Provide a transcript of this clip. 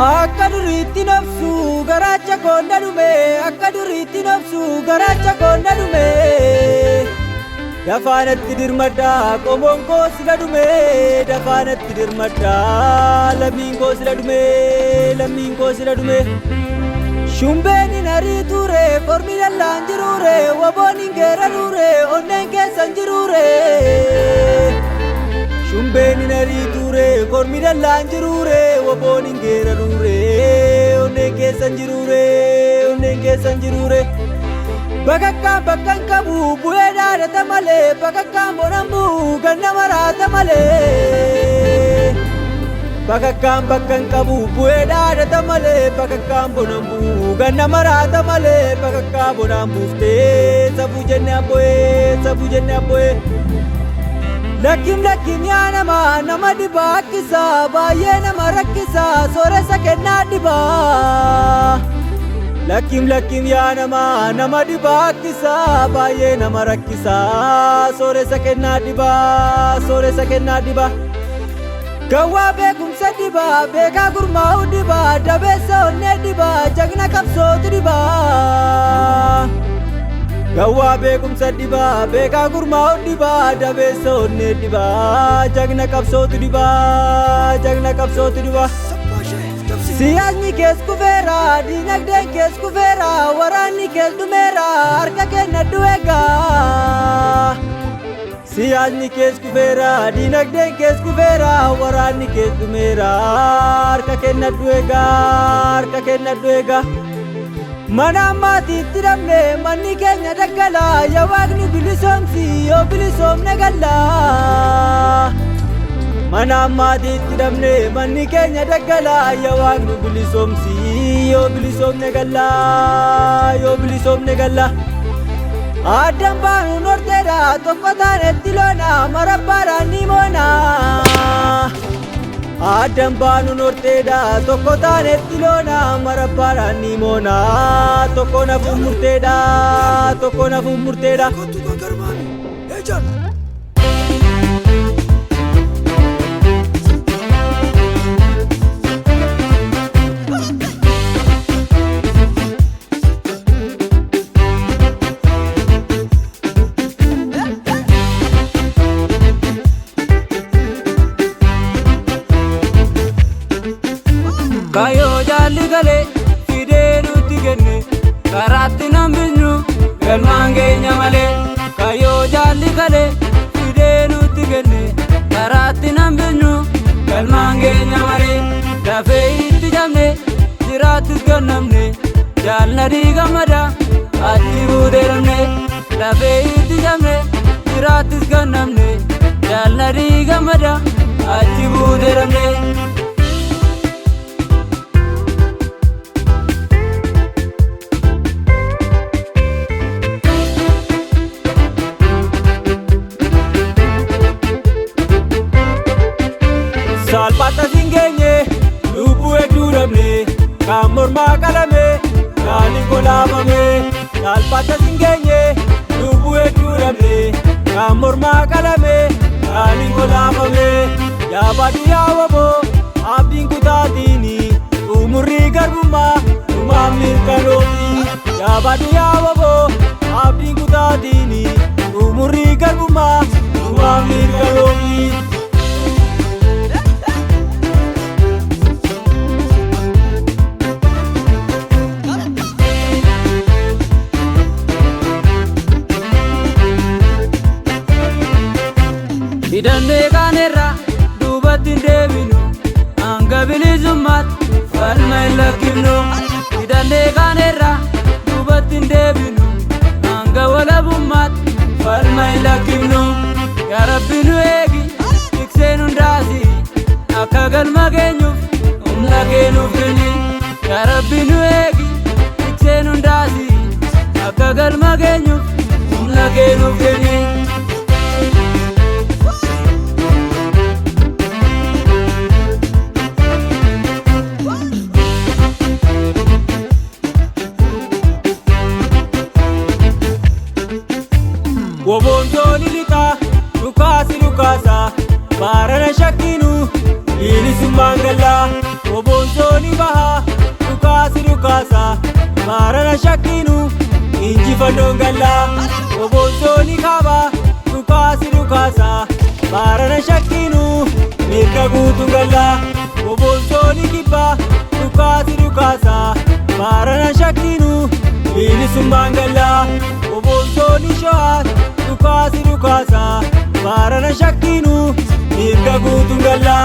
Akka duriitti nafsu garaacha koonna dhume akka duriitti nafsu garaacha koonna dhume dafaanatti dirmadha qomoon koo sila dhume dafaanatti dirmadha lammiin koo sila dhume lammiin koo sila dhume shumbeeni narii ture kormi dallaan jirure waboon hin geeraruure onneen keessan jirure shumbeeni narii ture kormi dallaan jirure waboon hin geeraruure onneen keessan jirure onneen keessan jirure bakakkaan bakkan qabu bu'ee dhaadata malee bakakkaan bonan bu'u ganna maraata malee bakakkaan bakkan qabu bu'ee dhaadata malee bakakkaan bonan bu'u ganna maraata malee bakakkaan bonan buuftee sabuu jenne abbo'ee Lakim yaa nama dhibaa akkisa baay'ee nama rakkisa sooressa kennaa dhibaa Lakim yaa nama dhibaa akkisa baay'ee nama rakkisa sooressa kennaa dhibaa Gawwaa beekumsa dhibaa beekaa gurmaa'u dhibaa dabeessa onnee dhibaa jagna qabsootu dhibaa Gawwaa beekumsa dhibaa beekaa gurmaa'u dhibaa dabeessa onnee dhibaa jagna qabsootu dhibaa Siyaasni kees kufeera diinagdeen kees kufeera waraanni kees dhumeera harka kennadhu eegaa Siyaasni kees kufeera diinagdeen kees kufeera waraanni kees dhumeera harka kennadhu eegaa Mana ammaatiitti dhabne manni keenya daggala yaa waaqni bilisoomsi yoo bilisoomne galla Mana ammaatiitti dhabne manni keenya daggala yaa waaqni bilisoomsi yoo bilisoomne galla Addaan baanu norteedha tokko taanetti loona marabbaadhaan ni moona Addaan baanu norteedha tokko taanetti loona marabbaadhaan ni moona tokko nafuun murteedha Kayo jalli gale fidee nutti kenne karaatti nambisnu galmaan keenya malee Kayo jalli gale fidee nutti kenne karaatti nambisnu galmaan keenya malee Dafee itti jamne jiraattis gannamne jaalladhii gammada atti buuteeramne Dafee itti jamne jiraattis gannamne jaalladhii gammada atti buuteeramne Salphata singeenye lubbuu hedduu dhabne kan mormaa qalame kan golaafame Salphata singeenye lubbuu hedduu dhabne kan mormaa qalame kan golaafame Yaabadhu yaa waboo abdiin kutaatiini umurrii garbummaa dhumaaf mirkanooti Yaabadhu yaa waboo abdiin kutaatiini umurrii garbummaa dhumaaf mirkanooti Hidhannee kaanerra duubatti hin deebinu hanga bilisummaatti falma hin lakkifnu Hidhannee kaanerra duubatti hin deebinu hanga walabummaatti falma hin lakkifnu Yaa Rabbi nu eegi tikseen hundaasi akka galma geenyuuf humna kee nuuf kenni Yaa Rabbi nu eegi tikseen hundaasi akka galma geenyuuf humna kee nuuf kenni Wobontooni lixa dhukaasa baarana shakkinu bilisummaan galla obonsooni baha dhukaasi dhukaasa maarana shakkinu injifannoon galla obonsooni kaaba dhukaasi dhukaasa maarana shakkinu mirga guutuun galla obonsooni kibba dhukaasi dhukaasa maarana shakkinu bilisummaan galla obonsooni sho'aat dhukaasi dhukaasa maarana shakkinu mirga guutuun galla